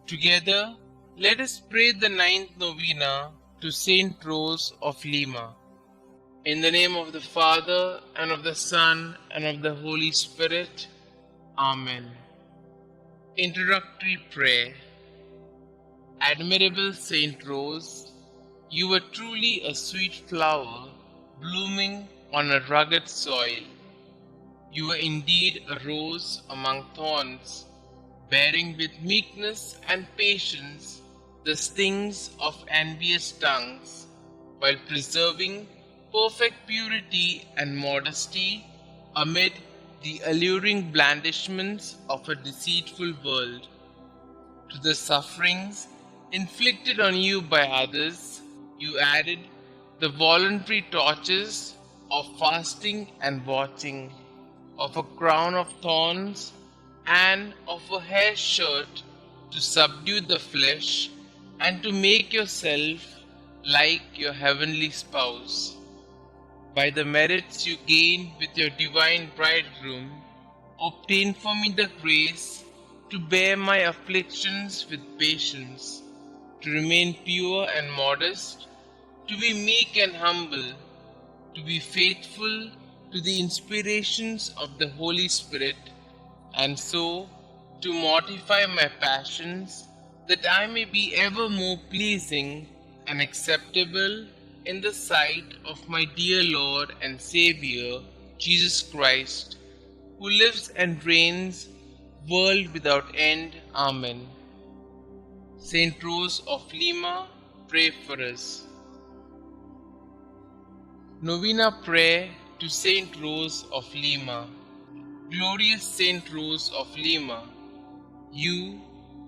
Together, let us pray the ninth novena to Saint Rose of Lima. In the name of the Father, and of the Son, and of the Holy Spirit. Amen. Introductory Prayer. Admirable Saint Rose, you were truly a sweet flower blooming on a rugged soil. You were indeed a rose among thorns, bearing with meekness and patience the stings of envious tongues, while preserving perfect purity and modesty amid the alluring blandishments of a deceitful world. To the sufferings inflicted on you by others, you added the voluntary tortures of fasting and watching, of a crown of thorns and of a hair shirt to subdue the flesh and to make yourself like your heavenly spouse. By the merits you gained with your divine bridegroom, obtain for me the grace to bear my afflictions with patience, to remain pure and modest, to be meek and humble, to be faithful to the inspirations of the Holy Spirit, and so to mortify my passions, that I may be ever more pleasing and acceptable in the sight of my dear Lord and Xavier, Jesus Christ, who lives and reigns, world without end. Amen. Saint Rose of Lima, pray for us. Novena Prayer to Saint Rose of Lima. Glorious Saint Rose of Lima, you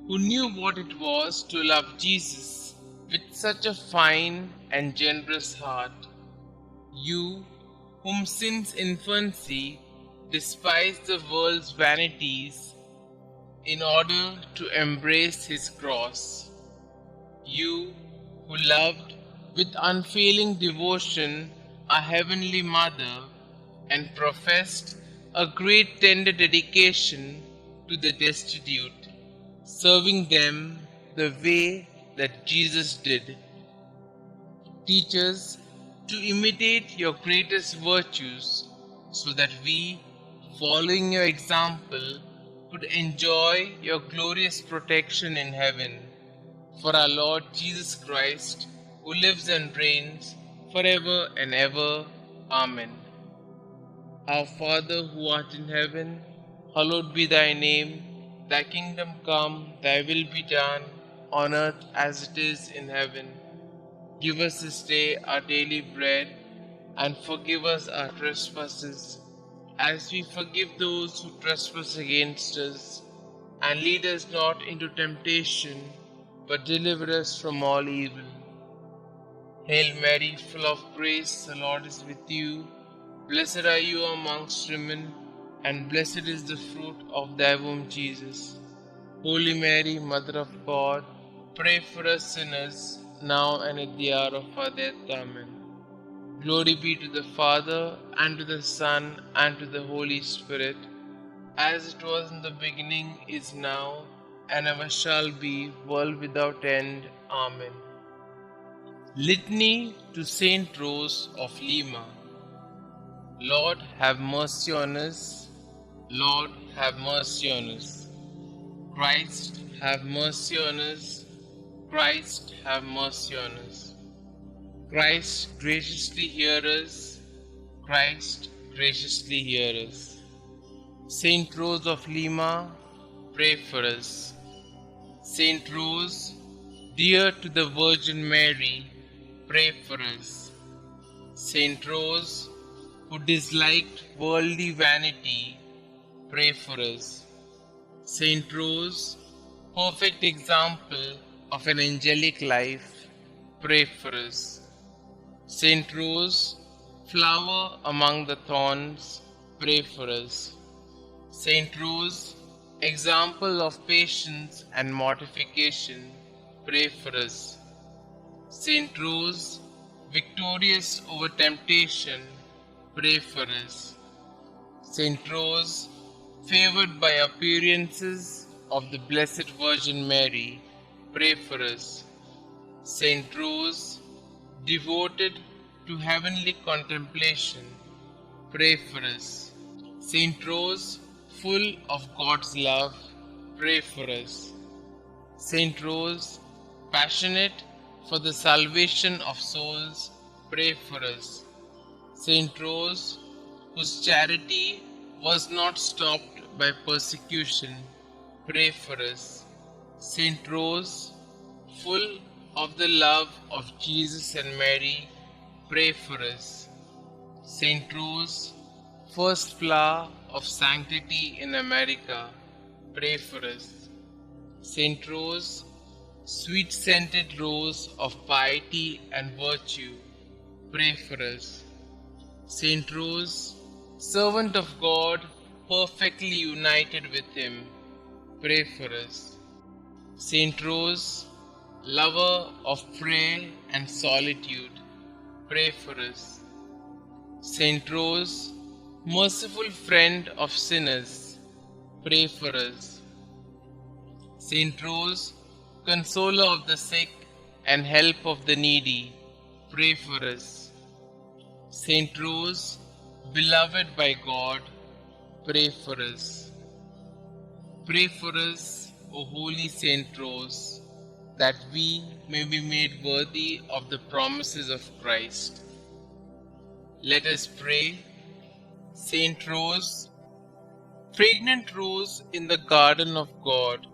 who knew what it was to love Jesus with such a fine and generous heart, you whom since infancy despised the world's vanities in order to embrace his cross, you who loved with unfailing devotion our Heavenly Mother and professed a great tender dedication to the destitute, serving them the way that Jesus did. Teach us to imitate your greatest virtues, so that we, following your example, could enjoy your glorious protection in heaven. For our Lord Jesus Christ, who lives and reigns forever and ever. Amen. Our Father who art in heaven, hallowed be thy name. Thy kingdom come, thy will be done, on earth as it is in heaven. Give us this day our daily bread, and forgive us our trespasses, as we forgive those who trespass against us. And lead us not into temptation, but deliver us from all evil. Hail Mary, full of grace, the Lord is with you. Blessed are you amongst women, and blessed is the fruit of thy womb, Jesus. Holy Mary, Mother of God, pray for us sinners, now and at the hour of our death. Amen. Glory be to the Father, and to the Son, and to the Holy Spirit, as it was in the beginning, is now, and ever shall be, world without end. Amen. Litany to Saint Rose of Lima. Lord, have mercy on us. Lord, have mercy on us. Christ, have mercy on us. Christ, have mercy on us. Christ, graciously hear us. Christ, graciously hear us. Saint Rose of Lima, pray for us. Saint Rose, dear to the Virgin Mary, pray for us. Saint Rose, who disliked worldly vanity, pray for us. Saint Rose, perfect example of an angelic life, pray for us. Saint Rose, flower among the thorns, pray for us. Saint Rose, example of patience and mortification, pray for us. Saint Rose, victorious over temptation, pray for us. Saint Rose, favored by appearances of the Blessed Virgin Mary, pray for us. Saint Rose, devoted to heavenly contemplation, pray for us. Saint Rose, full of God's love, pray for us. Saint Rose, passionate for the salvation of souls, pray for us. Saint Rose, whose charity was not stopped by persecution, pray for us. Saint Rose, full of the love of Jesus and Mary, pray for us. Saint Rose, first flower of sanctity in America, pray for us. Saint Rose, sweet-scented rose of piety and virtue, pray for us. Saint Rose, servant of God, perfectly united with Him, pray for us. Saint Rose, lover of prayer and solitude, pray for us. Saint Rose, merciful friend of sinners, pray for us. Saint Rose, consoler of the sick and help of the needy, pray for us. Saint Rose, beloved by God, pray for us. Pray for us, O Holy Saint Rose, that we may be made worthy of the promises of Christ. Let us pray. Saint Rose, fragrant rose in the garden of God,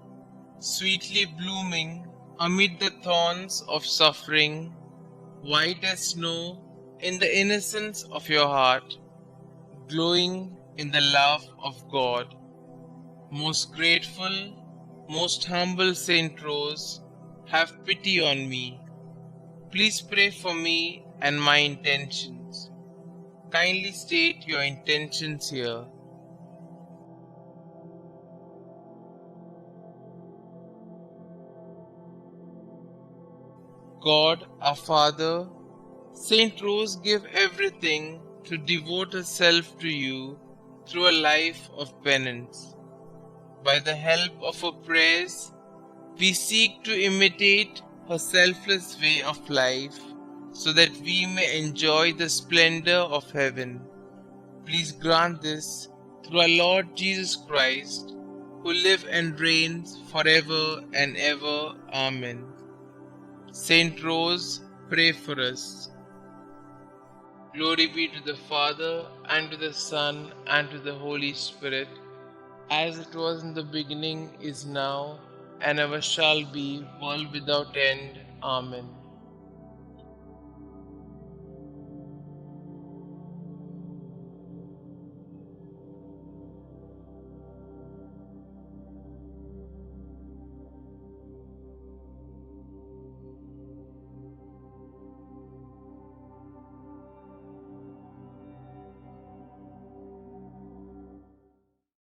sweetly blooming amid the thorns of suffering, white as snow in the innocence of your heart, glowing in the love of God. Most grateful, most humble Saint Rose, have pity on me. Please pray for me and my intentions. Kindly state your intentions here. God, our Father, Saint Rose gave everything to devote herself to you through a life of penance. By the help of her prayers, we seek to imitate her selfless way of life so that we may enjoy the splendor of heaven. Please grant this through our Lord Jesus Christ, who lives and reigns forever and ever. Amen. Saint Rose, pray for us. Glory be to the Father, and to the Son, and to the Holy Spirit, as it was in the beginning, is now, and ever shall be, world without end. Amen.